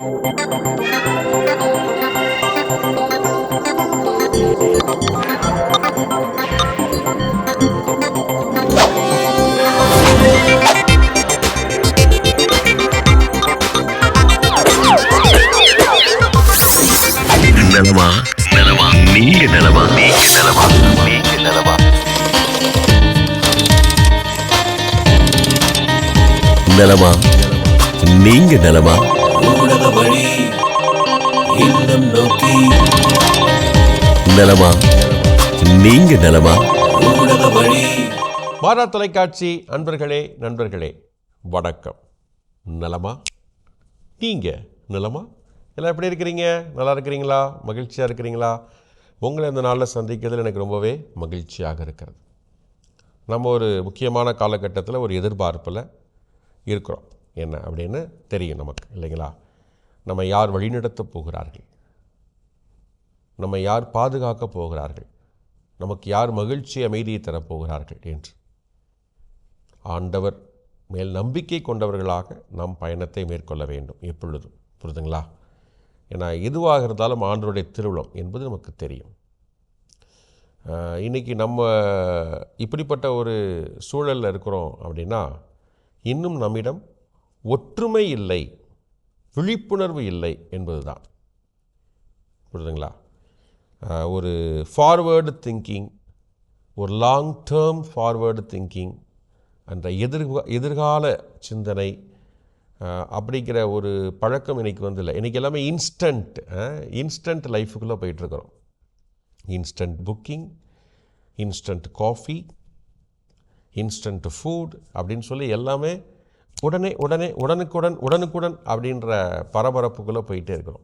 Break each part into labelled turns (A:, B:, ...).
A: நலமா நலமா நீங்க நலமா நீங்க நலமா நீங்க நலமா நலமா நீங்க நலமா ஊடக வழி இல்லம் நோக்கி நலமா நீங்க நலமா ஊடக வழி.
B: மாறா தொலைக்காட்சி அன்பர்களே நண்பர்களே வணக்கம். நலமா நீங்க நலமா எல்லாம் எப்படி இருக்கிறீங்க? நல்லா இருக்கிறீங்களா? மகிழ்ச்சியாக இருக்கிறீங்களா? உங்களை இந்த நாளில் சந்திக்கிறதுல எனக்கு ரொம்பவே மகிழ்ச்சியாக இருக்கிறது. நம்ம ஒரு முக்கியமான காலகட்டத்தில் ஒரு எதிர்பார்ப்பில் இருக்கிறோம். என்ன அப்படின்னு தெரியும் நமக்கு, இல்லைங்களா? நம்ம யார் வழிநடத்த போகிறார்கள், நம்ம யார் பாதுகாக்க போகிறார்கள், நமக்கு யார் மகிழ்ச்சி அமைதியை தரப்போகிறார்கள் என்று ஆண்டவர் மேல் நம்பிக்கை கொண்டவர்களாக நாம் பயணத்தை மேற்கொள்ள வேண்டும் எப்பொழுதும். புரியுதுங்களா? ஏன்னா எதுவாக இருந்தாலும் ஆண்டவருடைய திருவுளம் என்பது நமக்கு தெரியும். இன்றைக்கி நம்ம இப்படிப்பட்ட ஒரு சூழலில் இருக்கிறோம் அப்படின்னா, இன்னும் நம்மிடம் ஒற்றுமை இல்லை, விழிப்புணர்வு இல்லை என்பது தான். புரியுதுங்களா? ஒரு ஃபார்வேர்டு திங்கிங், ஒரு லாங் டேர்ம் ஃபார்வேர்டு திங்கிங், அந்த எதிர்கால சிந்தனை அப்படிங்கிற ஒரு பழக்கம் இன்றைக்கி இல்லை. இன்றைக்கி எல்லாமே இன்ஸ்டன்ட் லைஃபுக்குள்ளே போயிட்டுருக்குறோம். Instant booking, instant coffee, instant food அப்படின்னு சொல்லி எல்லாமே உடனுக்குடன் அப்படின்ற பரபரப்புக்குள்ளே போயிட்டே இருக்கிறோம்.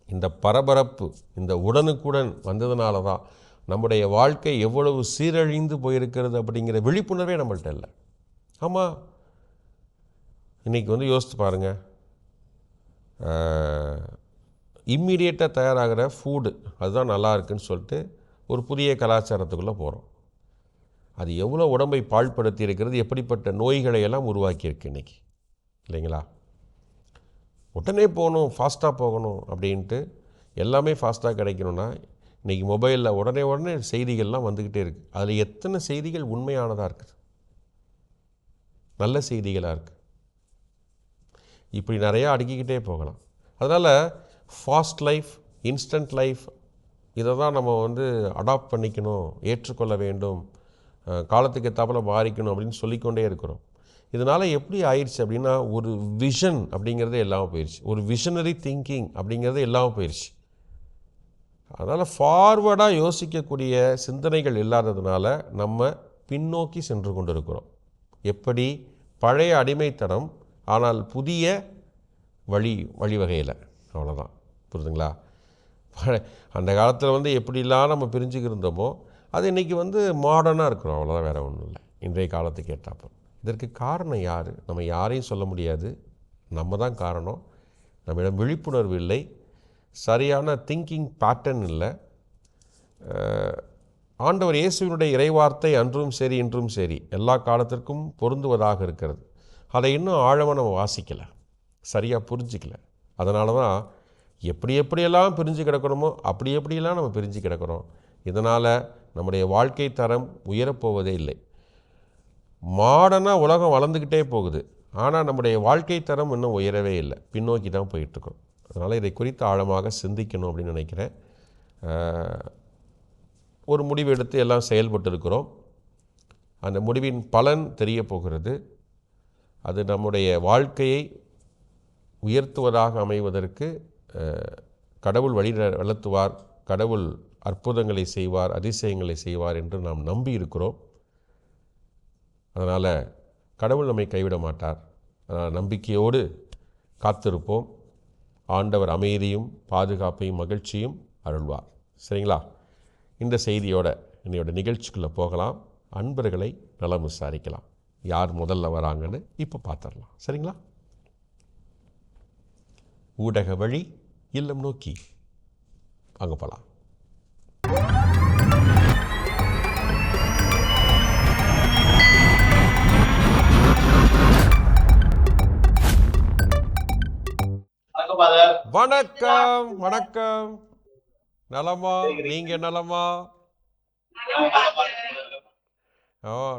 B: இந்த பரபரப்பு, இந்த உடனுக்குடன் வந்ததுனால தான் நம்முடைய வாழ்க்கை எவ்வளவு சீரழிந்து போயிருக்கிறது அப்படிங்கிற விழிப்புணர்வே நம்மள்கிட்ட இல்லை. ஆமாம், இன்றைக்கி யோசித்து பாருங்கள். இம்மீடியட்டாக தயாராகிற ஃபுட்டு அதுதான் நல்லா இருக்குதுன்னு சொல்லிட்டு ஒரு புதிய கலாச்சாரத்துக்குள்ளே போகிறோம். அது எவ்வளோ உடம்பை பாழ்படுத்தி இருக்கிறது, எப்படிப்பட்ட நோய்களை எல்லாம் உருவாக்கியிருக்கு இன்றைக்கி, இல்லைங்களா? உடனே போகணும், ஃபாஸ்ட்டாக போகணும் அப்படின்ட்டு எல்லாமே ஃபாஸ்ட்டாக கிடைக்கணும்னா இன்றைக்கி மொபைலில் உடனே செய்திகள்லாம் வந்துக்கிட்டே இருக்குது. அதில் எத்தனை செய்திகள் உண்மையானதாக இருக்குது, நல்ல செய்திகளாக இருக்குது, இப்படி நிறையா அடுக்கிக்கிட்டே போகலாம். அதனால் ஃபாஸ்ட் லைஃப், இன்ஸ்டன்ட் லைஃப் இதை தான் நம்ம அடாப்ட் பண்ணிக்கணும், ஏற்றுக்கொள்ள வேண்டும், காலத்துக்கு ஏற்றாப்புல மாறிக்கணும் அப்படின்னு சொல்லிக்கொண்டே இருக்கிறோம். இதனால் எப்படி ஆயிடுச்சு அப்படின்னா, ஒரு விஷன் அப்படிங்கிறதே இல்லாமல் போயிடுச்சு, ஒரு விஷனரி திங்கிங் அப்படிங்கிறதே இல்லாமல் போயிடுச்சு. அதனால் ஃபார்வர்டாக யோசிக்கக்கூடிய சிந்தனைகள் இல்லாததுனால நம்ம பின்னோக்கி சென்று கொண்டு இருக்கிறோம். எப்படி? பழைய அடிமைத்தனம், ஆனால் புதிய வழிவகையில், அவ்வளோதான். புரியுதுங்களா? அந்த காலத்தில் எப்படிலாம் நம்ம பிரிஞ்சுக்கு இருந்தோமோ அது இன்றைக்கி மாடர்னாக இருக்கிறோம், அவ்வளோதான், வேறு ஒன்றும் இல்லை. இன்றைய காலத்துக்கு ஏற்றாப்போ இதற்கு காரணம் யார்? நம்ம யாரையும் சொல்ல முடியாது, நம்ம தான் காரணம். நம்மிடம் விழிப்புணர்வு இல்லை, சரியான திங்கிங் பேட்டர்ன் இல்லை. ஆண்டவர் இயேசுவினுடைய இறைவார்த்தை அன்றும் சரி இன்றும் சரி எல்லா காலத்திற்கும் பொருந்துவதாக இருக்கிறது. அதை இன்னும் ஆழமாக நம்ம வாசிக்கலை, சரியாக புரிஞ்சிக்கல. அதனால தான் எப்படியெல்லாம் பிரிஞ்சு கிடக்கணுமோ எப்படியெல்லாம் நம்ம பிரிஞ்சு கிடக்கிறோம். இதனால் நம்முடைய வாழ்க்கை தரம் உயரப்போவதே இல்லை. மாடர்னாக உலகம் வளர்ந்துக்கிட்டே போகுது, ஆனால் நம்முடைய வாழ்க்கை தரம் இன்னும் உயரவே இல்லை, பின்னோக்கி தான் போயிட்டுருக்கோம். அதனால் இதை குறித்து ஆழமாக சிந்திக்கணும் அப்படின்னு நினைக்கிறேன். ஒரு முடிவு எடுத்து எல்லாம் செயல்பட்டு இருக்கிறோம். அந்த முடிவின் பலன் தெரிய போகிறது. அது நம்முடைய வாழ்க்கையை உயர்த்துவதாக அமைவதற்கு கடவுள் வழி நடத்துவார், கடவுள் அற்புதங்களை செய்வார், அதிசயங்களை செய்வார் என்று நாம் நம்பி இருக்கிறோம். அதனால் கடவுள் நம்மை கைவிட மாட்டார். நம்பிக்கையோடு காத்திருப்போம். ஆண்டவர் அமைதியும் பாதுகாப்பையும் மகிழ்ச்சியும் அருள்வார். சரிங்களா? இந்த செய்தியோட என்னோட நிகழ்ச்சிக்குள்ளே போகலாம். அன்பர்களை நலம் விசாரிக்கலாம். யார் முதல்ல வராங்கன்னு இப்போ பார்த்துடலாம். சரிங்களா? ஊடக வழி இல்லம் நோக்கி அங்கே போகலாம்.
C: வணக்கம் ஃபாதர்.
B: வணக்கம் வணக்கம். நலமா? நீங்க நலமா?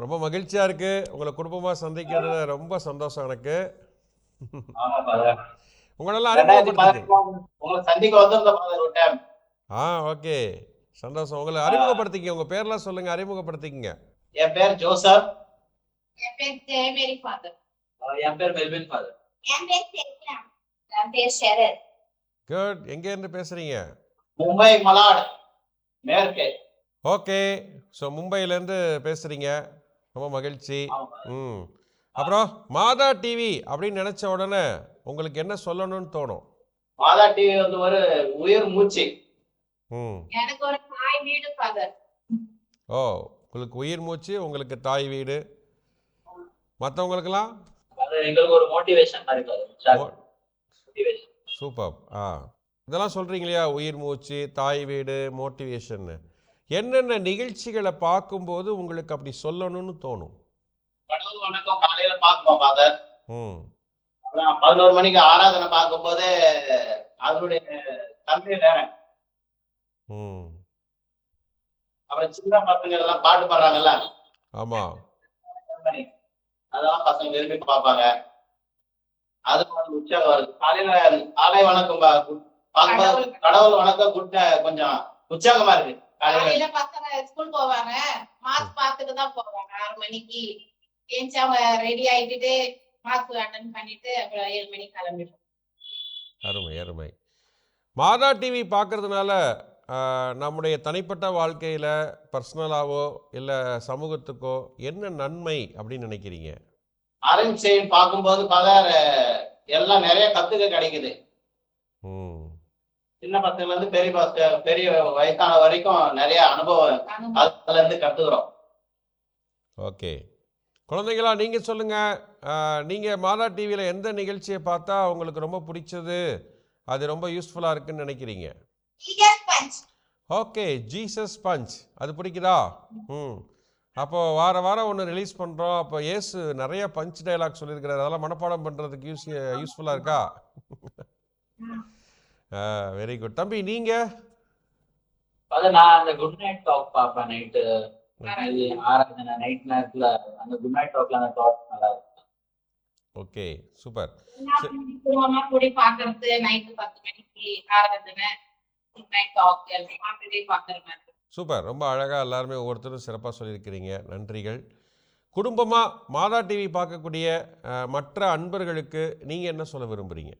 B: ரொம்ப மகிழ்ச்சியா இருக்கு. உங்களை குடும்பமா சந்திக்கிறதுல ரொம்ப சந்தோஷம் எனக்கு.
C: ஆமா ஃபாதர்.
B: உங்களெல்லாம் அறிமுகப்படுத்திக்க.
C: உங்களை சந்திக்க வந்திருந்தோம் ஃபாதர் ஒரு டைம்.
B: ஓகே, சந்தோஷம். உங்களை அறிமுகப்படுத்திக்க. உங்க பேர்லாம் சொல்லுங்க, அறிமுகப்படுத்திக்கங்க.
C: என் பேர் ஜோசப்.
D: என் பேர் ஜெயமேரி ஃபாதர்.
C: என் பேர் மெல்வின் ஃபாதர்.
D: என் பேர் செல்வினா. என் பேர் ஷரத்.
B: குட். எங்க இருந்து பேசுறீங்க?
C: மும்பை மலாட் மேற்கு.
B: ஓகே, ஸோ மும்பையிலேருந்து பேசுகிறீங்க. ரொம்ப மகிழ்ச்சி. அப்புறம் மாதா டிவி அப்படின்னு நினச்ச உடனே உங்களுக்கு என்ன சொல்லணும்னு தோணும்?
C: மாதா டிவி வந்து ஒரு உயிர் மூச்சு.
D: எனக்கு ஒரு தாய் வீடு ஃபாதர்.
B: ஓ, உங்களுக்கு உயிர் மூச்சு, உங்களுக்கு தாய் வீடு. மற்றவங்களுக்கெல்லாம்
C: எங்களுக்கு ஒரு மோட்டிவேஷன் மாதிரி ஃபாதர்.
B: சூப்பர். இதெல்லாம் சொல்கிறீங்க இல்லையா, உயிர் மூச்சு, தாய் வீடு, மோட்டிவேஷன். என்னென்ன நிகழ்ச்சிகளை பார்க்கும்போது உங்களுக்கு அப்படி சொல்லணும்னு தோணும்?
C: கடவுள் வணக்கம் காலையில பார்ப்போம் ஃபாதர். 11 மணிக்கு ஆராதனை பார்க்கும்போது அதனுடைய தன்மை வேற. அப்புறம் சின்ன பசங்க எல்லாம் பாட்டு பாடுறாங்கல்ல,
B: ஆமா,
C: அதெல்லாம் பசங்க விரும்பி பார்ப்பாங்க. அது உற்சாகம் வருது. காலையில காலை வணக்கம் பார்க்கும்போது கடவுள் வணக்கம் கொஞ்சம் உற்சாகமா இருக்கு.
D: காலையில பசங்க ஸ்கூல் போவாங்க, மாஸ் பார்த்துட்டு தான் போவாங்க. 6 மணிக்கு ஏஞ்சி அவங்க ரெடி ஆயிட்டு மாஸ் அட்டன் பண்ணிட்டு அப்புறம் 7 மணிக்கு கிளம்பிடுவோம்.
B: அருமை அருமை. மாதா டிவி பார்க்கறதுனால நம்முடைய தனிப்பட்ட வாழ்க்கையில பர்சனலாவோ இல்லை சமூகத்துக்கோ என்ன நன்மை அப்படின்னு நினைக்கிறீங்க?
C: அரேஞ்ச் செய்ய பார்க்கும்போது ஃபாதர் எல்லாம் நிறைய கத்துக்க கிடைக்குது. சின்ன பசங்கள்ல இருந்து பெரிய வயசான வரைக்கும் நிறைய அனுபவம் அதுல இருந்து கத்துக்கிறோம்.
B: ஓகே, குழந்தைங்களா நீங்க சொல்லுங்க, நீங்க மாதா டிவியில எந்த நிகழ்ச்சியை பார்த்தா உங்களுக்கு ரொம்ப பிடிச்சது, அது ரொம்ப யூஸ்ஃபுல்லா இருக்குன்னு நினைக்கிறீங்க? ஓகே, ஜீசஸ் பஞ்ச் அது பிடிக்குதா? அப்போ வாரம் ஒன்று ரிலீஸ் பண்ணுறோம். அப்போ ஏசு நிறைய பஞ்ச் டைலாக் சொல்லியிருக்கிறார், அதெல்லாம் மனப்பாடம் பண்ணுறதுக்கு யூஸ்ஃபுல்லாக இருக்கா? Very good. தம்பி நீங்க?
E: நான் அந்த குட் நைட் டாக் பார்ப்பேன் நைட்டு ஆராதனை நைட் நேரத்துல. அந்த குட் நைட் டாக்ல அந்த டாக் நல்லா இருக்கும்.
B: Okay, super.
D: குடும்பமா கூடி பார்க்கறது நைட் 10 மணிக்கு ஆராதனை குட் நைட் டாக் சாட்டர்டே பார்க்கறேன்.
B: சூப்பர், ரொம்ப அழகாக எல்லாருமே ஒவ்வொருத்தரும் சிறப்பாக சொல்லியிருக்கிறீங்க, நன்றிகள். குடும்பமாக மாதா டிவி பார்க்கக்கூடிய மற்ற அன்பர்களுக்கு நீங்கள் என்ன சொல்ல விரும்புகிறீங்க?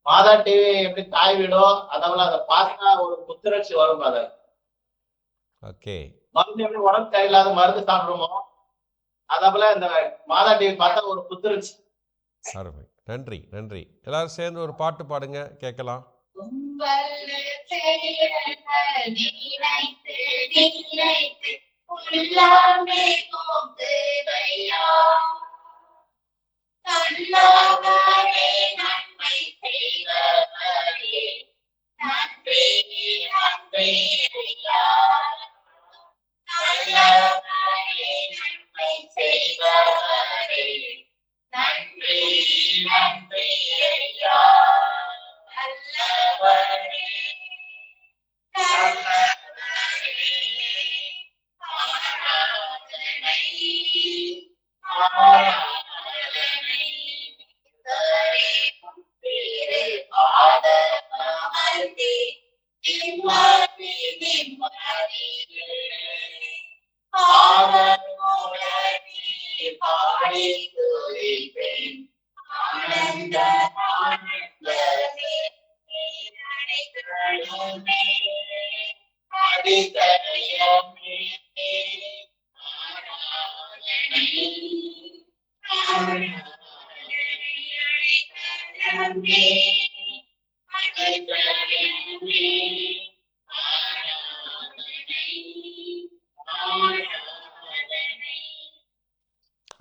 C: மாதா டிவி எப்படி தாய் வீடோ அதனால அதை பார்த்தா ஒரு புத்துணர்ச்சி வரும். அதை
B: ஓகே,
C: மருந்து எப்படி உடம்பு சரியில்லாத மருந்து சாப்பிடுமோ அதேபோல இந்த மாதா டிவி பார்த்தா ஒரு புத்துணர்ச்சி.
B: அருமை, நன்றி நன்றி. எல்லாரும் சேர்ந்து ஒரு பாட்டு பாடுங்க, கேட்கலாம்.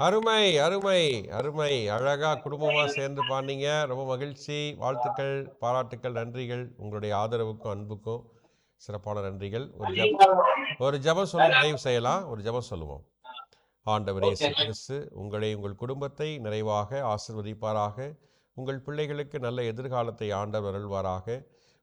B: அருமை அருமை அருமை. அழகா குடும்பமா சேர்ந்து பாடினீங்க, ரொம்ப மகிழ்ச்சி. வாழ்த்துக்கள், பாராட்டுக்கள், நன்றிகள். உங்களுடைய ஆதரவுக்கும் அன்புக்கும் சிறப்பான நன்றிகள். ஒரு ஜெபம் சொல்லி நிறைவு செய்யலாம். ஒரு ஜெபம் சொல்லுவோம். ஆண்டவரே இயேசு கிறிஸ்து உங்களை உங்கள் குடும்பத்தை நிறைவாக ஆசீர்வதிப்பாராக. உங்கள் பிள்ளைகளுக்கு நல்ல எதிர்காலத்தை ஆண்டவர் அருள்வாராக.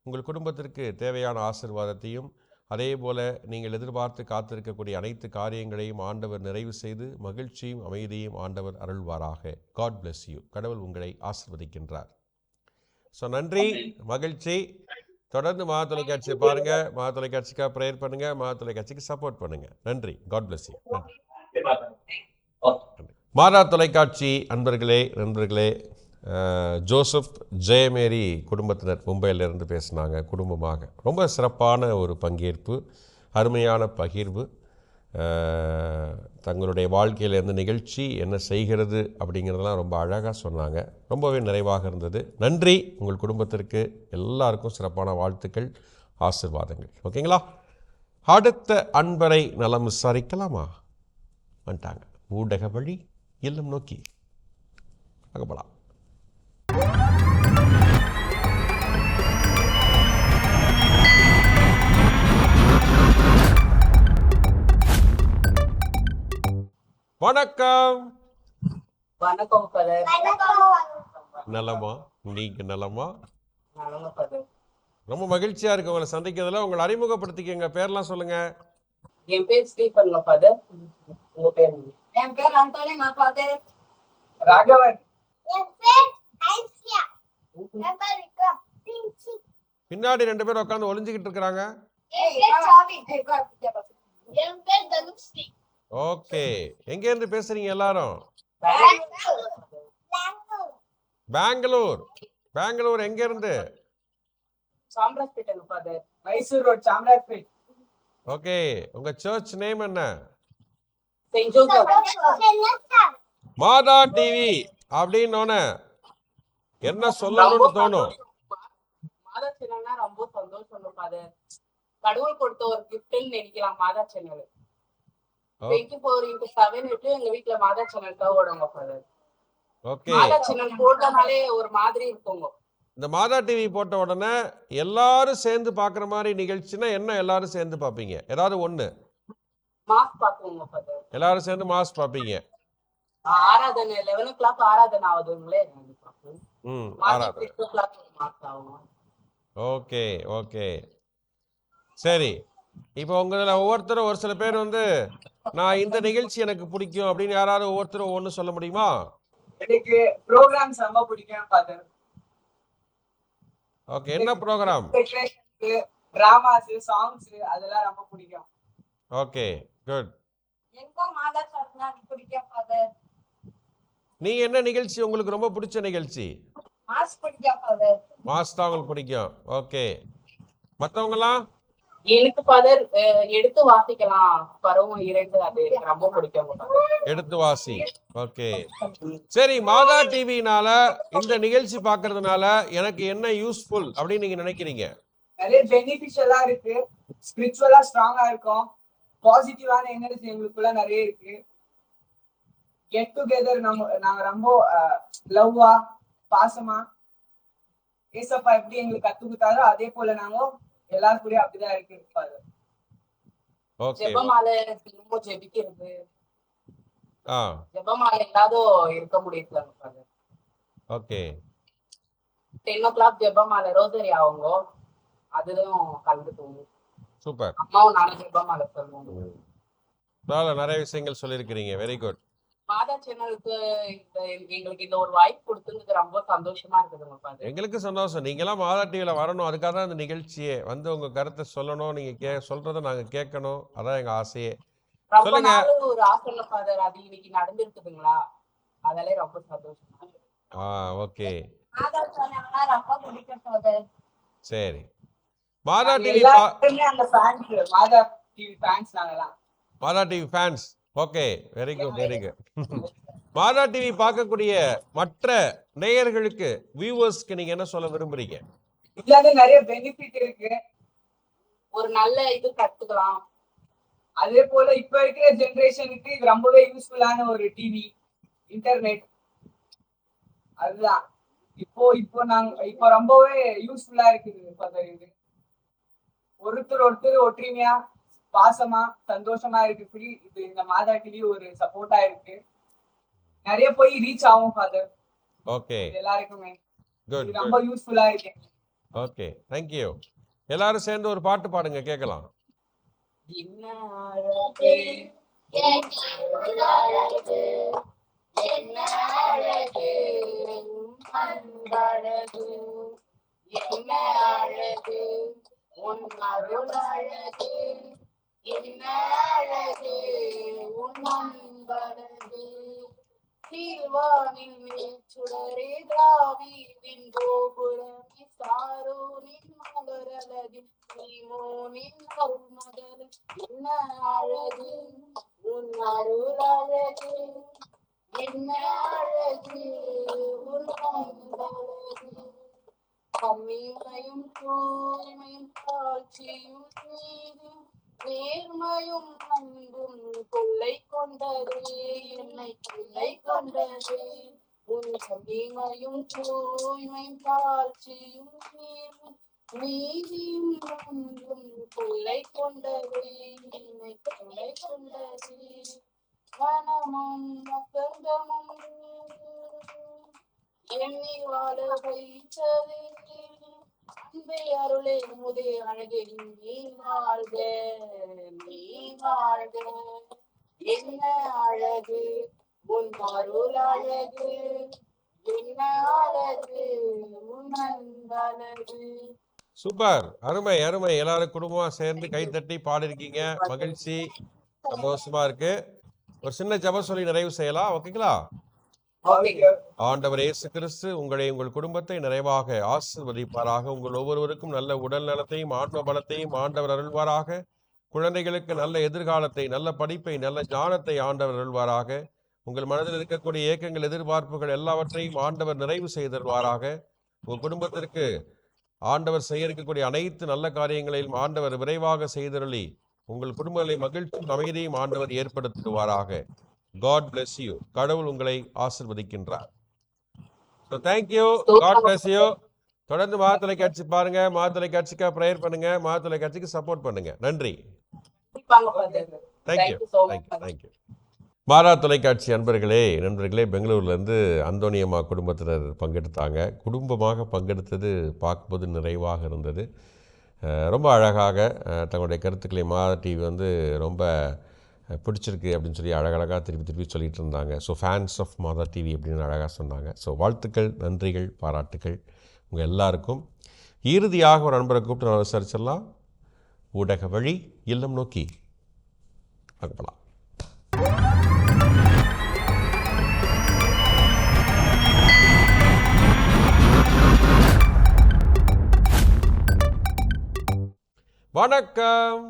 B: உங்கள் குடும்பத்திற்கு தேவையான ஆசீர்வாதத்தையும் அதே போல நீங்கள் எதிர்பார்த்து காத்திருக்கக்கூடிய அனைத்து காரியங்களையும் ஆண்டவர் நிறைவு செய்து மகிழ்ச்சியும் அமைதியும் ஆண்டவர் அருள்வாராக. God bless you. கடவுள் உங்களை ஆசீர்வதிக்கின்றார். ஸோ நன்றி, மகிழ்ச்சி. தொடர்ந்து மகா தொலைக்காட்சியை பாருங்க, மகா தொலைக்காட்சிக்காக ப்ரேயர் பண்ணுங்க, மகா தொலைக்காட்சிக்கு சப்போர்ட் பண்ணுங்க. நன்றி. God bless you. மாதா தொலைக்காட்சி நண்பர்களே, ஜோசப் ஜெயமேரி குடும்பத்தினர் மும்பையிலிருந்து பேசினாங்க. குடும்பமாக ரொம்ப சிறப்பான ஒரு பங்கேற்பு, அருமையான பகிர்வு. தங்களுடைய வாழ்க்கையில் எந்த நிகழ்ச்சி என்ன செய்கிறது அப்படிங்கிறதெல்லாம் ரொம்ப அழகாக சொன்னாங்க. ரொம்பவே நிறைவாக இருந்தது. நன்றி. உங்கள் குடும்பத்திற்கு எல்லாருக்கும் சிறப்பான வாழ்த்துக்கள், ஆசீர்வாதங்கள். ஓகேங்களா? அடுத்த அன்பரை நலம் விசாரிக்கலாமா? வந்துட்டாங்க. ஊடக வழி இல்லம் நோக்கி அகப்பலாம். வணக்கம்.
F: வணக்கம் பதர்.
B: நலமா? நீங்க நலமா?
F: நலமா பதர்.
B: ரொம்ப மகிழ்ச்சியா இருக்கு உங்களை சந்திக்கிறதுல. உங்களை அறிமுகப்படுத்திக்கங்க, பேர்லாம் சொல்லுங்க.
F: என் பேர் ஸ்டீஃபன் பதர். உங்க பேர்?
D: என் பேர் அந்தோனி பதர்.
F: ராகவன்.
D: என் பேர் ஐசியா. என் பேர் விக்ரா.
B: பின்னாடி 2 பேர் உட்கார்ந்து ஒளிஞ்சிக்கிட்டு இருக்காங்க.
D: என் பேர் சாவி. என் பேர் தனுஸ்ரீ.
B: ஓகே, எங்க இருந்து பேசுறீங்க எல்லாரும்? பெங்களூர் எங்க இருந்து?
F: சாம்ராஜ்பேட்டை பதர். மைசூர் ரோட் சாம்ராஜ்பேட்.
B: ஓகே, உங்க சர்ச் நேம் என்ன?
F: Saint Joseph.
B: மாதா டிவி அப்படின்னு என்ன சொல்லணும்னு தோணும்?
F: மாதா சேனல்னா ரொம்ப சந்தோஷம் பதர். கடவுள் கொடுத்த ஒரு கிஃப்ட்னு நினைக்கலாம் மாதா சேனல். 24x7 எங்க வீட்டுல மாதா சேனல் தான் ஓடுங்க பதர்.
B: ஓகே,
F: மாதா சேனல் போட்டனாலே ஒரு மாதிரி இருக்குங்க.
B: இந்த மாதா டிவி போட்ட உடனே எல்லாரும் சேர்ந்து பாக்குற மாதிரி நிகழ்ச்சினா என்ன? எல்லாரும் சேர்ந்து பாப்பீங்க ஏதாவது ஒண்ணு?
F: மாஸ் பாக்குவோங்க பதர்.
B: எல்லாரும் சேர்ந்து மாஸ் பாப்பீங்க.
F: ஆராதனை 11 o'clock ஆராதனை ஆகுதுங்களே.
B: ஆராதனை. ஓகே ஓகே, சரி. இப்போ உங்கள ஒவ்வொருத்தரும் ஒரு சில பேர் நான் இந்த நிகழ்ச்சி எனக்கு பிடிக்கும் அப்படின்னு யாராவது ஒவ்வொருத்தரும் ஒவ்வொன்று சொல்ல முடியுமா?
F: எனக்கு ப்ரோகிராம்ஸ் ரொம்ப பிடிக்கும் ஃபாதர்.
B: ஓகே, என்ன ப்ரோகிராம்?
F: டிராமாஸ், சாங்ஸ் அதெல்லாம் ரொம்ப பிடிக்கும்.
B: Okay, good.
D: எனக்கும் மாதா சேனல் பிடிக்கும் ஃபாதர்.
B: நீங்க என்ன நிகழ்ச்சி உங்களுக்கு ரொம்ப பிடிச்ச நிகழ்ச்சி?
D: மாஸ் பிடிக்கும் ஃபாதர்.
B: மாஸ் தான் உங்களுக்கு பிடிக்கும். ஓகே, மற்றவங்களாம்?
F: எனக்கு ஃபாதர் எடுத்து வாசிக்கலாம் பருவம் 2 அது ரொம்ப பிடிக்கும்.
B: எடுத்து வாசி. ஓகே, சரி. மாதா டிவினால இந்த நிகழ்ச்சி பார்க்கறதுனால எனக்கு என்ன யூஸ்ஃபுல் அப்படின்னு நீங்க நினைக்கிறீங்க?
F: நிறைய பெனிஃபிஷியலா இருக்கு. ஸ்பிரிச்சுவலா ஸ்ட்ராங்கா இருக்கும். பாசிட்டிவான எனர்ஜி எங்களுக்குள்ள நிறைய இருக்கு. கெட் டுகெதர் நாங்க ரொம்ப லவ்வா பாசமா ஏசப்பா எப்படி எங்களுக்கு கத்து கொடுத்தாரோ அதே போல நாங்க எல்லாரும் கூட அப்படிதான் இருக்கு. ஜெபமாலை ரொம்ப ஜெபிக்கிறது. ஜெபமாலை இல்லாதோ இருக்க முடியாது.
B: ஓகே,
F: 10 o'clock ஜெபமாலை ரோசரி ஆகுங்க. அதுவும் கலந்துக்குவோம்.
B: சூப்பர்.
F: அம்மாவும் நானும் ஜெபமாலை சொல்லுவோம்.
B: நிறைய விஷயங்கள் சொல்லியிருக்கிறீங்க. Very good.
F: மாதா சேனலுக்கு எங்களுக்கு இந்த ஒரு வாய்ப்பு கொடுத்ததுக்கு ரொம்ப சந்தோஷமா இருக்குது.
B: எங்களுக்கு சந்தோஷம். நீங்களாம் மாதா டிவியில் வரணும். அதுக்காக தான் இந்த நிகழ்ச்சியே. உங்க கருத்தை சொல்லணும். நீங்க சொல்றதை நாங்க கேட்கணும். அதான் எங்க ஆசையே. சொல்லுங்க.
F: ஒரு ஆசை ஃபாதர், அது இன்னைக்கு நடந்துருக்குதுங்களா? அதெல்லாம் ரொம்ப சந்தோஷமா.
B: ஓகே,
D: மாதா சேனல் ரொம்ப பிடிக்கும் ஃபாதர்.
B: சரி. மாதா டிவி
F: அந்த ஃபேன்ஸ், மாதா டிவி ஃபேன்ஸ் நாங்கலாம்.
B: மாதா TV fans. Okay, very good very good. மாதா டிவி பார்க்கக்கூடிய மற்ற நேயர்களுக்கு, வியூவர்ஸ்க்கு நீங்க என்ன சொல்ல விரும்புறீங்க?
F: இதுல நிறைய பெனிஃபிட் இருக்கு. ஒரு நல்ல இது கத்துக்கலாம். அதே போல இப்ப இருக்கிற ஜெனரேஷனுக்கு இது ரொம்பவே யூஸ்ஃபுல்லான ஒரு டிவி, இன்டர்நெட். அதுதான் இப்போ ரொம்பவே யூஸ்ஃபுல்லா இருக்குது. இது ஒருத்தர் ஒற்றுமையா பாசமா சந்தோஷமா இருக்கு. இது இந்த மாதா டிவி ஒரு சப்போர்ட்டா இருக்கு. நிறைய போய் ரீச் ஆகும் ஃபாதர்.
B: ஓகே,
F: இது எல்லாருக்குமே
B: குட்
F: இது
B: குட்.
F: ரொம்ப யூஸ்ஃபுல்லா இருக்கு.
B: Okay, thank you. எல்லாரும் சேர்ந்து ஒரு பாட்டு பாடுங்க கேட்கலாம்.
F: என்ன அழகு, என்ன அழகு, அன்பழகு, என்ன அழகு, உன் அருள் அழகு, என்ன அழகு, உன் அன்பழகு, தீர்வானின் சுடரே தாவீதின் கோபுரமே சாரோனின் மலரழகின் சீமோனின் அருள்மகள், என்ன அழகு, உன் அருள் அழகு, என்ன அழகு, உன் அன்பழகு, கம்மிமையும் தூய்மையும் காட்சியும் நீதியும் நேர்மையும் அன்பும் கொள்ளை கொண்டதே, என்னை கொள்ளை கொண்டதே, உன் கம்மிமையும் தூய்மையும் காட்சியும் நீதியும் அன்பும் கொள்ளை கொண்டதே, என்னை கொள்ளை கொண்டதே, வனமும் வசந்தமும் எண்ணி வாழ வைத்ததே, அன்பே அருளே முதே அழகே, நீ வாழ்க, நீ வாழ்க, என்ன அழகு, உன் அருள் அழகு, என்ன அழகு, உன் அன்பழகு.
B: சூப்பர், அருமை அருமை. எல்லாரும் குடும்பமா சேர்ந்து கைத்தட்டி பாடிருக்கீங்க. மகிழ்ச்சி, சந்தோஷமா இருக்கு. ஒரு சின்ன ஜெபம் சொல்லி நிறைவு செய்யலாம். ஓகேங்களா? ஆண்டவர் இயேசு கிறிஸ்து உங்களை உங்கள் குடும்பத்தை நிறைவாக ஆசீர்வதிப்பாராக. உங்கள் ஒவ்வொருவருக்கும் நல்ல உடல் நலத்தையும் ஆத்ம பலத்தையும் ஆண்டவர் அருள்வாராக. குழந்தைகளுக்கு நல்ல எதிர்காலத்தை, நல்ல படிப்பை, நல்ல ஞானத்தை ஆண்டவர் அருள்வாராக. உங்கள் மனதில் இருக்கக்கூடிய ஏக்கங்கள், எதிர்பார்ப்புகள் எல்லாவற்றையும் ஆண்டவர் நிறைவு செய்தருவாராக. உங்கள் குடும்பத்திற்கு ஆண்டவர் செய்ய இருக்கக்கூடிய அனைத்து நல்ல காரியங்களையும் ஆண்டவர் விரைவாக செய்தருளி உங்கள் குடும்பங்களை மகிழ்ச்சியும் அமைதியும் ஆண்டவர் ஏற்படுத்துவாராக. God bless you. கடவுள் உங்களை ஆசீர்வதிக்கின்றார். So thank you. God bless you. தொடர்ந்து மா தொலைக்காட்சி பாருங்க. மா தொலைக்காட்சிக்காக ப்ரேயர் பண்ணுங்க. மா தொலைக்காட்சிக்கு சப்போர்ட் பண்ணுங்க. நன்றி. Thank you thank you thank you. மாறா தொலைக்காட்சி நண்பர்களே, பெங்களூர்லேருந்து அந்தோனியம்மா குடும்பத்தினர் பங்கெடுத்தாங்க. குடும்பமாக பங்கெடுத்தது பார்க்கும்போது நிறைவாக இருந்தது. ரொம்ப அழகாக தங்களுடைய கருத்துக்களை மாதா டிவி ரொம்ப பிடிச்சிருக்கு அப்படின்னு சொல்லி அழகழகாக திருப்பி சொல்லிகிட்டு இருந்தாங்க. So fans of Mata TV அப்படின்னு அழகாக சொன்னாங்க. ஸோ வாழ்த்துக்கள், நன்றிகள், பாராட்டுக்கள் உங்கள் எல்லாருக்கும். இறுதியாக ஒரு நண்பரை கூப்பிட்டு நான் விசாரிச்சிடலாம். ஊடக வழி இல்லம் நோக்கி அனுப்பலாம். வணக்கம்.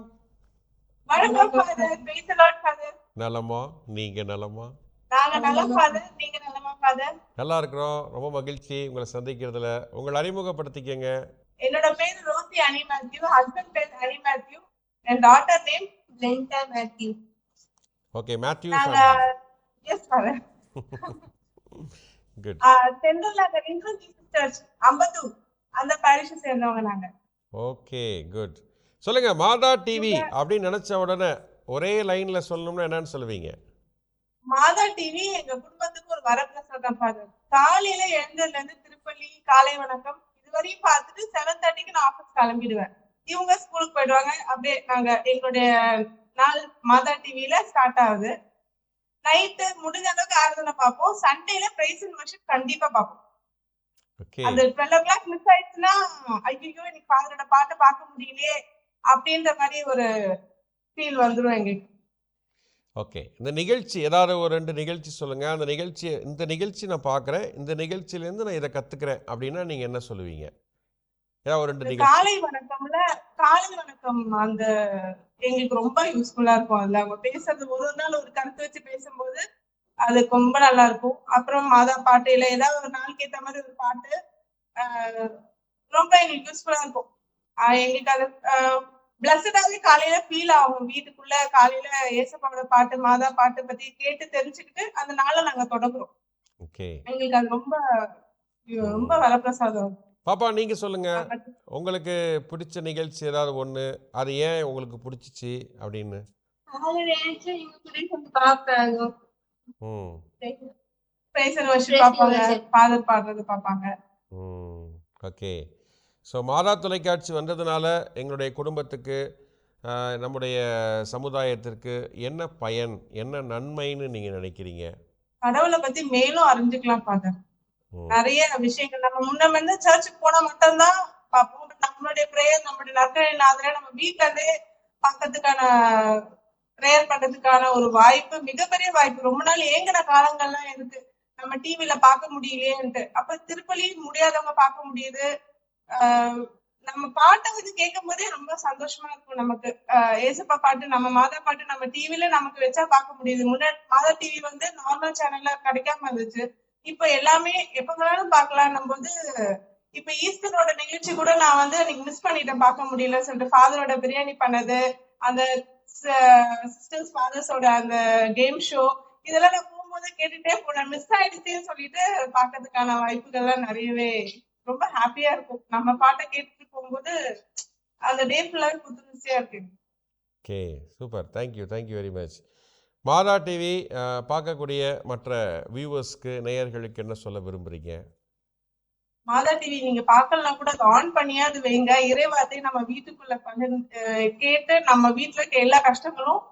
G: வணக்கம் father. Praise the Lord father.
B: நலமா? நீங்க நலமா?
G: நாங்க நலம் ஃபாதர். நீங்க நலமா ஃபாதர்?
B: நல்லா இருக்கிறோம். ரொம்ப மகிழ்ச்சி உங்களை சந்திக்கிறதுல. உங்களை அறிமுகப்படுத்திக்கங்க.
G: என்னோட பேர் ரோசி அனி மேத்யூ. ஹஸ்பண்ட் பேர் அனி மேத்யூ. என் டாட்டர் நேம் லென்டா Mathew.
B: Okay, Mathew.
G: Yes father.
B: Good.
G: Central Nagar inclusive church Ambattur அந்த பாரிஷை சேர்ந்தவங்க நாங்க.
B: Okay, good. சொல்லுங்க, மாதா டிவி அப்படின்னு நினைச்ச உடனே ஒரே லைன்ல சொல்லணும்னா என்னன்னு சொல்லுவீங்க?
G: மாதா டிவி எங்க குடும்பத்துக்கு ஒரு வரப்பிரசாதம் ஃபாதர். காலையில எழுந்ததுல இருந்து திருப்பள்ளி காலை வணக்கம் இதுவரையும் பார்த்துட்டு 7:30க்கு நான் ஆபீஸ் கிளம்பிடுவேன். இவங்க ஸ்கூலுக்கு போயிடுவாங்க. அப்படியே நாங்க எங்களுடைய நாள் மாதா டிவில ஸ்டார்ட் ஆகுது. நைட்டு முடிஞ்ச அளவுக்கு ஆராதனை பார்ப்போம். சண்டேல பிரைஸ் அண்ட் வர்ஷிப் கண்டிப்பா பார்ப்போம். அந்த 12 o'clock மிஸ் ஆயிடுச்சுன்னா ஐயோ இன்னைக்கு ஃபாதரோட பாட்டை பார்க்க முடியலையே அப்படின்ற மாதிரி ஒரு ஃபீல் வந்துடும் எங்களுக்கு.
B: ஓகே, இந்த நிகழ்ச்சி ஏதாவது ஒரு 2 நிகழ்ச்சி சொல்லுங்க. அந்த இந்த நிகழ்ச்சி நான் பார்க்குறேன், இந்த நிகழ்ச்சியிலேருந்து நான் இதை கற்றுக்கிறேன் அப்படின்னா நீங்கள் என்ன சொல்லுவீங்க? ஏதாவது ஒரு 2 நிகழ்ச்சி.
G: காலை வணக்கம் அந்த எங்களுக்கு ரொம்ப யூஸ்ஃபுல்லா இருக்கும். அதுல அவங்க பேசுறது ஒரு நாள் ஒரு கருத்து வச்சு பேசும்போது அது ரொம்ப நல்லா இருக்கும். அப்புறம் மாதா பாட்டு இல்லை ஏதாவது ஒரு நாளுக்கு ஏற்ற மாதிரி ஒரு பாட்டு ரொம்ப எங்களுக்கு யூஸ்ஃபுல்லா இருக்கும். எங்களுக்கு அது பிளஸடாவே காலையில ஃபீல் ஆகும். வீட்டுக்குள்ள காலையில ஏசப்பாவோட பாட்டு மாதா பாட்டு பத்தி கேட்டு தெரிஞ்சுக்கிட்டு அந்த நாளை நாங்க தொடங்குறோம். எங்களுக்கு அது ரொம்ப ரொம்ப வரப்பிரசாதம்.
B: பாப்பா, நீங்க சொல்லுங்க, உங்களுக்கு பிடிச்ச நிகழ்ச்சி ஏதாவது ஒண்ணு, அது ஏன் உங்களுக்கு பிடிச்சிச்சு அப்படின்னு?
G: Praise and worship
D: Praise and
G: பார்ப்பாங்க,
D: worship.
G: ஃபாதர் பாடுறது பார்ப்பாங்க.
B: ஓகே. ஸோ மாதா தொலைக்காட்சி வந்ததுனால எங்களுடைய குடும்பத்துக்கு நம்முடைய சமுதாயத்திற்கு என்ன பயன், என்ன நன்மைன்னு நீங்கள் நினைக்கிறீங்க?
G: கடவுளை பத்தி மேலும் அறிஞ்சுக்கலாம் ஃபாதர்.
B: ம்.
G: நிறைய விஷயங்கள் நம்ம முன்ன சர்ச்சுக்கு போனா மட்டும்தான் பார்ப்போம். நம்மளுடைய பிரேயர், நம்மளுடைய நற்கரை நாதரை நம்ம வீட்டுல இருந்தே பார்க்கறதுக்கான, பிரேயர் பண்றதுக்கான ஒரு வாய்ப்பு, மிகப்பெரிய வாய்ப்பு. ரொம்ப நாள் ஏங்கின காலங்கள்லாம் இருக்கு, நம்ம டிவில பார்க்க முடியலையேன்ட்டு. அப்ப திருப்பலி முடியாதவங்க பார்க்க முடியுது. நம்ம பாட்டை வந்து கேட்கும் போதே ரொம்ப சந்தோஷமா இருக்கும் நமக்கு. ஏசப்பா பாட்டு, நம்ம மாதா பாட்டு நம்ம டிவில நமக்கு வச்சா பார்க்க முடியுது. முன்னாடி மாதா டிவி வந்து நார்மல் சேனல்ல கிடைக்காம இருந்துச்சு. இப்ப எல்லாமே எப்ப வேணாலும் பார்க்கலாம் போது, இப்ப ஈஸ்டரோட நிகழ்ச்சி கூட நான் வந்து அன்னைக்கு மிஸ் பண்ணிட்டேன், பார்க்க முடியல சொல்லிட்டு. ஃபாதரோட பிரியாணி பண்ணது, அந்த சிஸ்டர்ஸ் ஃபாதர்ஸோட அந்த கேம் ஷோ, இதெல்லாம் நான் போகும்போது கேட்டுட்டே போனேன். மிஸ் ஆயிடுச்சேன்னு சொல்லிட்டு பார்க்கறதுக்கான வாய்ப்புகள்லாம் நிறையவே, ரொம்ப ஹாப்பியா இருக்கும். நம்ம பாட்டை கேட்டுட்டு போகும்போது அந்த டே ஃபுல்லாவே புத்துணர்ச்சியா இருக்கு.
B: Okay, super. Thank you very much. மாதா டிவி பார்க்கக்கூடிய மற்ற வியூவர்ஸ்க்கு, நேயர்களுக்கு என்ன சொல்ல விரும்புகிறீங்க?
G: மாதா டிவி நீங்க பார்க்கலாம் கூட அதை ஆன் பண்ணியாவது வைங்க. இறைவார்த்தை நம்ம வீட்டுக்குள்ள கேட்டு நம்ம வீட்டுல இருக்க எல்லா கஷ்டங்களும்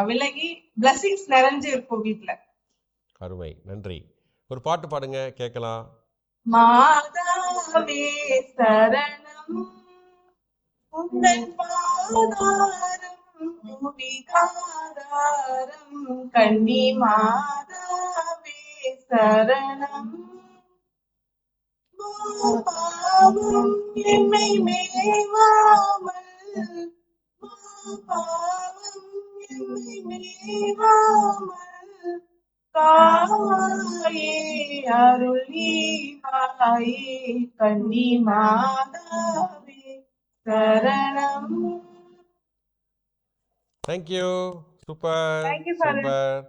G: விலகி பிளஸிங்ஸ் நிறைஞ்சு இருக்கும் வீட்டுல.
B: அருமை, நன்றி. ஒரு பாட்டு பாடுங்க, கேட்கலாம்.
G: மாதாவே சரணம், உந்தன் பாதாரம் விகாதாரம், கன்னி மாதாவே சரணம். பாவம் என்னை மேவாமல், பாவம் என்னை மேவாமல், காயே அருளீவாயே, கன்னி மாதாவே சரணம்.
B: Thank you. Super
G: Thank you, Father.
B: Super.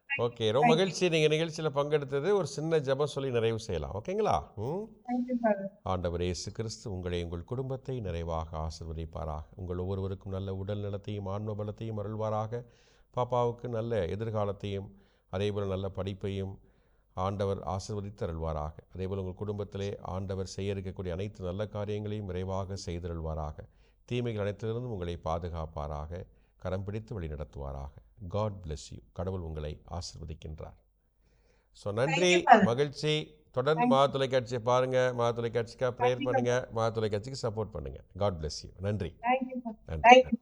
B: Okay, ரொம்ப
G: Thank you.
B: மகிழ்ச்சி நீங்கள் நிகழ்ச்சியில் பங்கெடுத்தது. ஒரு சின்ன ஜெபம் சொல்லி நிறைவு செய்யலாம், ஓகேங்களா?
G: Thank you, Father.
B: ஆண்டவர் இயேசு கிறிஸ்து உங்களை, உங்கள் குடும்பத்தை நிறைவாக ஆசீர்வதிப்பாராக. உங்கள் ஒவ்வொருவருக்கும் நல்ல உடல் நலத்தையும் ஆன்ம பலத்தையும் அருள்வாராக. பாப்பாவுக்கு நல்ல எதிர்காலத்தையும் அதேபோல் நல்ல படிப்பையும் ஆண்டவர் ஆசீர்வதித்து அருள்வாராக. அதேபோல் உங்கள் குடும்பத்திலே ஆண்டவர் செய்ய இருக்கக்கூடிய அனைத்து நல்ல காரியங்களையும் விரைவாக செய்தருள்வாராக. தீமைகள் அனைத்திலிருந்தும் உங்களை பாதுகாப்பாராக, கரம் பிடித்து வழி நடத்துவாராக. God bless you. கடவுள் உங்களை ஆசீர்வதிக்கின்றார். ஸோ நன்றி,
G: Thank you, Father.
B: மகிழ்ச்சி. தொடர்ந்து
G: Thank you.
B: மாதா தொலைக்காட்சியை பாருங்கள், மாதா தொலைக்காட்சிக்காக ப்ரேயர்
G: Thank you,
B: பண்ணுங்கள், மாதா தொலைக்காட்சிக்கு சப்போர்ட் பண்ணுங்கள். God bless you. நன்றி
G: Thank you, Father.
B: நன்றி
G: Thank you.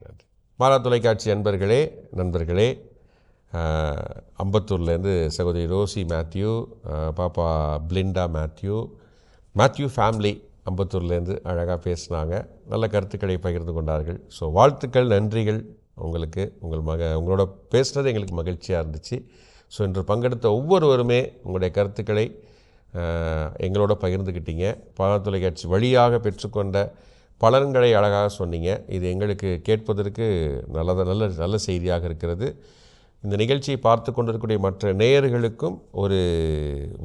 B: நன்றி. மாதா தொலைக்காட்சி நண்பர்களே, அம்பத்தூர்லேருந்து சகோதரி ரோசி மேத்யூ, பாப்பா பிளிண்டா மேத்யூ ஃபேமிலி அம்பத்தூர்லேருந்து அழகாக பேசினாங்க, நல்ல கருத்துக்களை பகிர்ந்து கொண்டார்கள். ஸோ வாழ்த்துக்கள், நன்றிகள் உங்களுக்கு. உங்களோட பேசுனது எங்களுக்கு மகிழ்ச்சியாக இருந்துச்சு. ஸோ இன்று பங்கெடுத்த ஒவ்வொருவருமே உங்களுடைய கருத்துக்களை எங்களோட பகிர்ந்துக்கிட்டீங்க. மாதா தொலைக்காட்சி வழியாக பெற்றுக்கொண்ட பலன்களை அழகாக சொன்னீங்க. இது எங்களுக்கு கேட்பதற்கு நல்ல செய்தியாக இருக்கிறது. இந்த நிகழ்ச்சியை பார்த்து கொண்டிருக்கக்கூடிய மற்ற நேயர்களுக்கும் ஒரு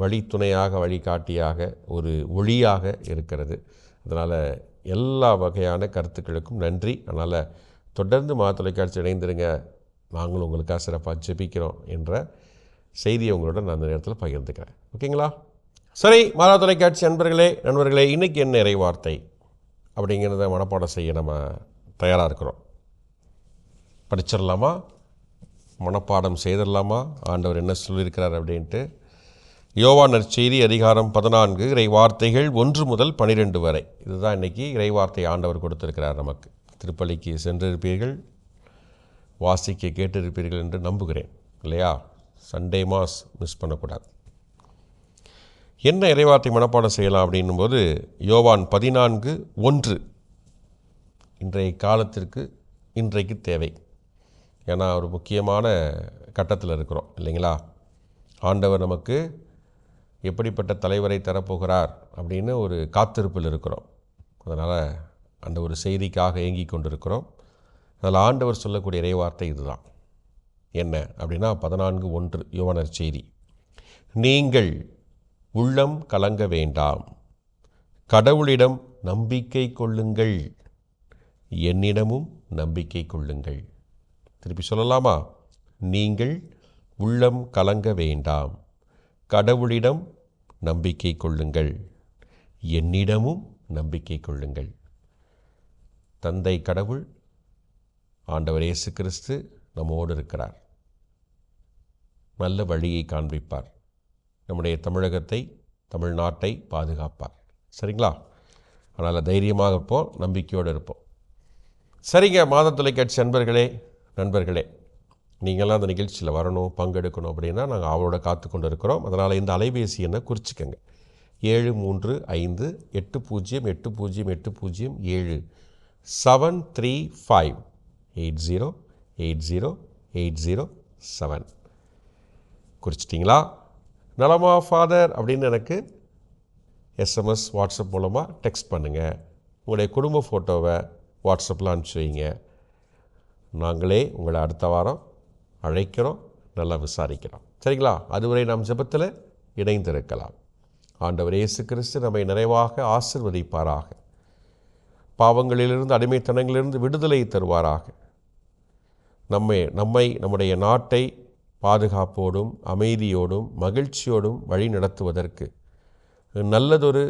B: வழித்துணையாக, வழிகாட்டியாக, ஒரு ஒளியாக இருக்கிறது. அதனால் எல்லா வகையான கருத்துக்களுக்கும் நன்றி. அதனால் தொடர்ந்து மாதா தொலைக்காட்சி இணைந்திருங்க, நாங்களும் உங்களுக்காக சிறப்பாக ஜெபிக்கிறோம் என்ற செய்தியை உங்களோட நான் அந்த நேரத்தில் பகிர்ந்துக்கிறேன், ஓகேங்களா? சரி, மாதா தொலைக்காட்சி நண்பர்களே, இன்றைக்கி என்ன இறைவார்த்தை அப்படிங்கிறத மனப்பாடம் செய்ய நம்ம தயாராக இருக்கிறோம். படிச்சிடலாமா? மனப்பாடம் செய்திடலாமா? ஆண்டவர் என்ன சொல்லியிருக்கிறார் அப்படின்ட்டு. யோவான் நற்செய்தி அதிகாரம் 14 இறைவார்த்தைகள் 1 முதல் 12 வரை. இதுதான் இன்றைக்கி இறைவார்த்தை ஆண்டவர் கொடுத்திருக்கிறார் நமக்கு. திருப்பலிக்கு சென்றிருப்பீர்கள், வாசிக்க கேட்டிருப்பீர்கள் என்று நம்புகிறேன், இல்லையா? சண்டே மாஸ் மிஸ் பண்ணக்கூடாது. என்ன இறைவார்த்தை மனப்பாடம் செய்யலாம் அப்படின்னும் போது, யோவான் 14:1 இன்றைய காலத்திற்கு இன்றைக்கு தேவை. ஏன்னா ஒரு முக்கியமான கட்டத்தில் இருக்கிறோம், இல்லைங்களா? ஆண்டவர் நமக்கு எப்படிப்பட்ட தலைவரை தரப்போகிறார் அப்படின்னு ஒரு காத்திருப்பில் இருக்கிறோம். அதனால் அந்த ஒரு செய்திக்காக ஏங்கி கொண்டிருக்கிறோம். அதில் ஆண்டவர் சொல்லக்கூடிய இறைவார்த்தை இதுதான். என்ன அப்படின்னா 14:1 யோவான் நற்செய்தி. நீங்கள் உள்ளம் கலங்க வேண்டாம், கடவுளிடம் நம்பிக்கை கொள்ளுங்கள், என்னிடமும் நம்பிக்கை கொள்ளுங்கள். திருப்பி சொல்லலாமா? நீங்கள் உள்ளம் கலங்க வேண்டாம், கடவுளிடம் நம்பிக்கை கொள்ளுங்கள், என்னிடமும் நம்பிக்கை கொள்ளுங்கள். தந்தை கடவுள், ஆண்டவர் இயேசு கிறிஸ்து நம்மோடு இருக்கிறார். நல்ல வழியை காண்பிப்பார். நம்முடைய தமிழகத்தை, தமிழ்நாட்டை பாதுகாப்பார். சரிங்களா? அதனால் தைரியமாக இருப்போம், நம்பிக்கையோடு இருப்போம். சரிங்க, மாத தொலைக்காட்சி நண்பர்களே, நீங்களாம் அந்த நிகழ்ச்சியில் வரணும், பங்கெடுக்கணும் அப்படின்னா நாங்கள் அவளோட காத்து கொண்டு இருக்கிறோம். அதனால் இந்த அலைபேசி எண்ணை குறிச்சிக்கங்க. 7350808007 73580808007 குறிச்சிட்டிங்களா? நலமா ஃபாதர் அப்படின்னு எனக்கு எஸ்எம்எஸ், வாட்ஸ்அப் மூலமாக டெக்ஸ்ட் பண்ணுங்கள். உங்களுடைய குடும்ப ஃபோட்டோவை வாட்ஸ்அப்பில் அனுப்பிச்சி வைங்க. நாங்களே உங்களை அடுத்த வாரம் அழைக்கிறோம், நல்லா விசாரிக்கிறோம். சரிங்களா? அதுவரை நாம் ஜெபத்தில் இணைந்திருக்கலாம். ஆண்டவர் இயேசு கிறிஸ்து நம்மை நிறைவாக ஆசீர்வதிப்பாராக. பாவங்களிலிருந்து, அடிமைத்தனங்களிலிருந்து விடுதலை தருவாராக. நம்முடைய நாட்டை பாதுகாப்போடும் அமைதியோடும் மகிழ்ச்சியோடும் வழி நடத்துவதற்கு நல்லதொரு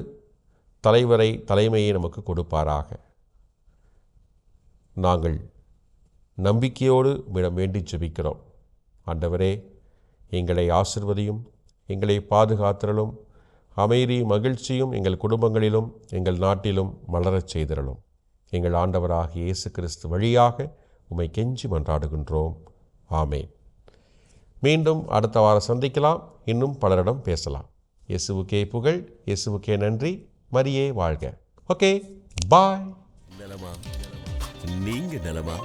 B: தலைமையை நமக்கு கொடுப்பாராக. நாங்கள் நம்பிக்கையோடு உம்மிடம் வேண்டி ஜெபிக்கிறோம். ஆண்டவரே, எங்களை ஆசீர்வதியும், எங்களை பாதுகாத்திரலும், அமைதி மகிழ்ச்சியும் எங்கள் குடும்பங்களிலும் எங்கள் நாட்டிலும் மலரச் செய்திரலும். எங்கள் ஆண்டவராகிய இயேசு கிறிஸ்து வழியாக உம்மை கெஞ்சி மன்றாடுகின்றோம். ஆமேன். மீண்டும் அடுத்த வாரம் சந்திக்கலாம். இன்னும் பலரிடம் பேசலாம். இயேசுவுக்கே புகழ், இயேசுவுக்கே நன்றி, மரியே வாழ்க. ஓகே, பாய்.
A: நலமா? நீங்க நலமா?